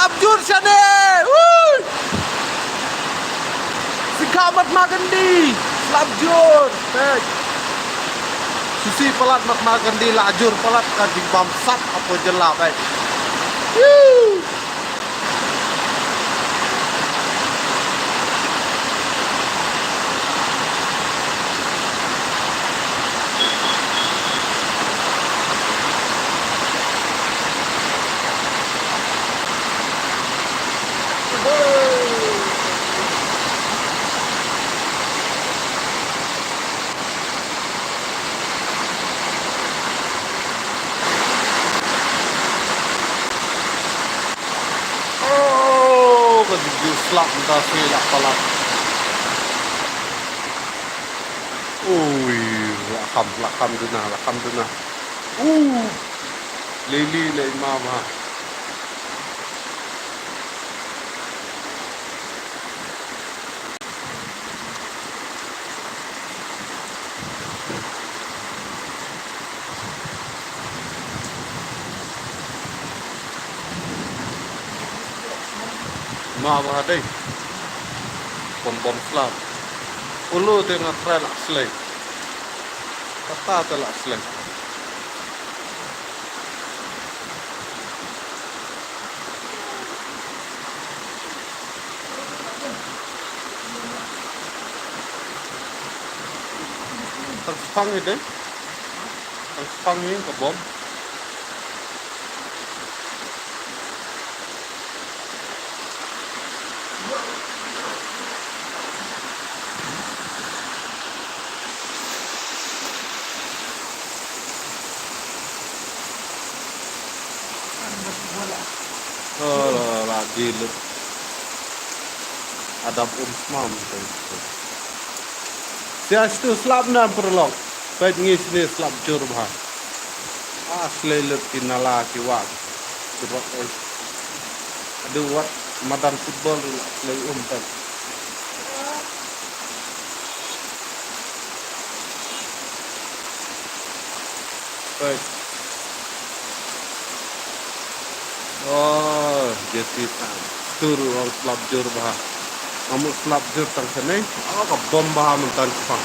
Slapjur sana. Wuh. Sikamat makan di Slapjur. Baik. Susi pelat makan di lajur pelat kajing bamsat apa jelak baik. Wuh. Slap entah silap pelat. Lakam duna. Lili le mama. Mama deh. Bom slap. Ulu tengah tren selai. Kata telah selai. Tersepang ini deh. Tersepang ini ke bom. Lagi lu ada umsmam sias tu slap na perlok baik ngis ni slap jur bah asli lut inala kiwak sebab ada wat madan football lay umpan baik. Oh, jadi turu orang slapjur bah. Kamu slapjur tang sana, ke bom bah mentan sepang.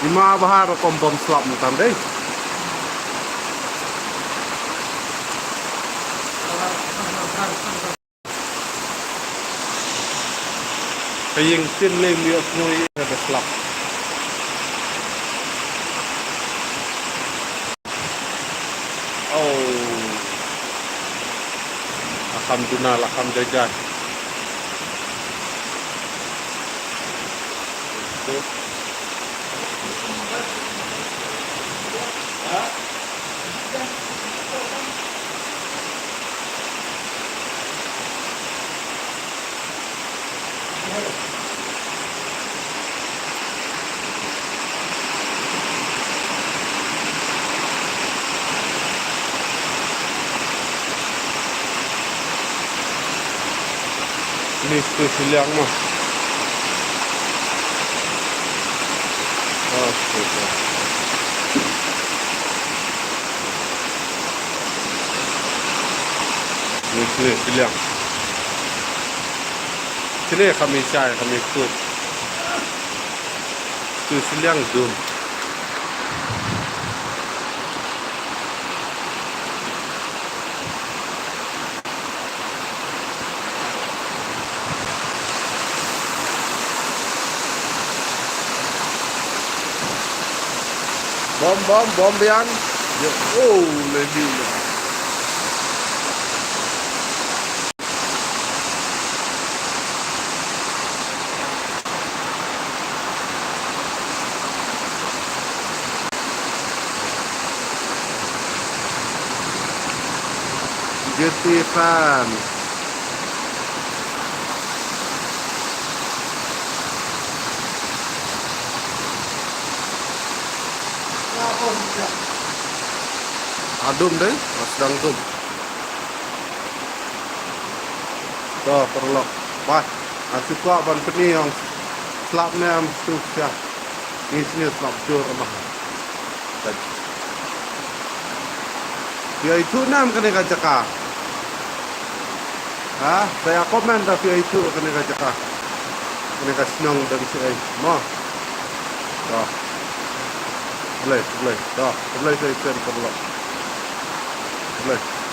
Lima bah rekom bom slap mentan deh. Kayeng tin lem liok nui ada slap. Alhamdulillah. Ini spesial yang mah. Oh, spesial. Ini spesial yang. Sini kami ikut. Spesial yang zoom. Bom bian. Oh, lebih. Getipan. Adum deh, sedang tum. Dah perlok. Wah, asik kuat ban peni yang slapnya am susah. Ini slap jor mah. Ya itu nam kena kacaka. Saya komen tapi itu kena cakap. Kena senang dari saya. Mau. Dah. Boleh. Dah. Boleh saya send perlu. Boleh.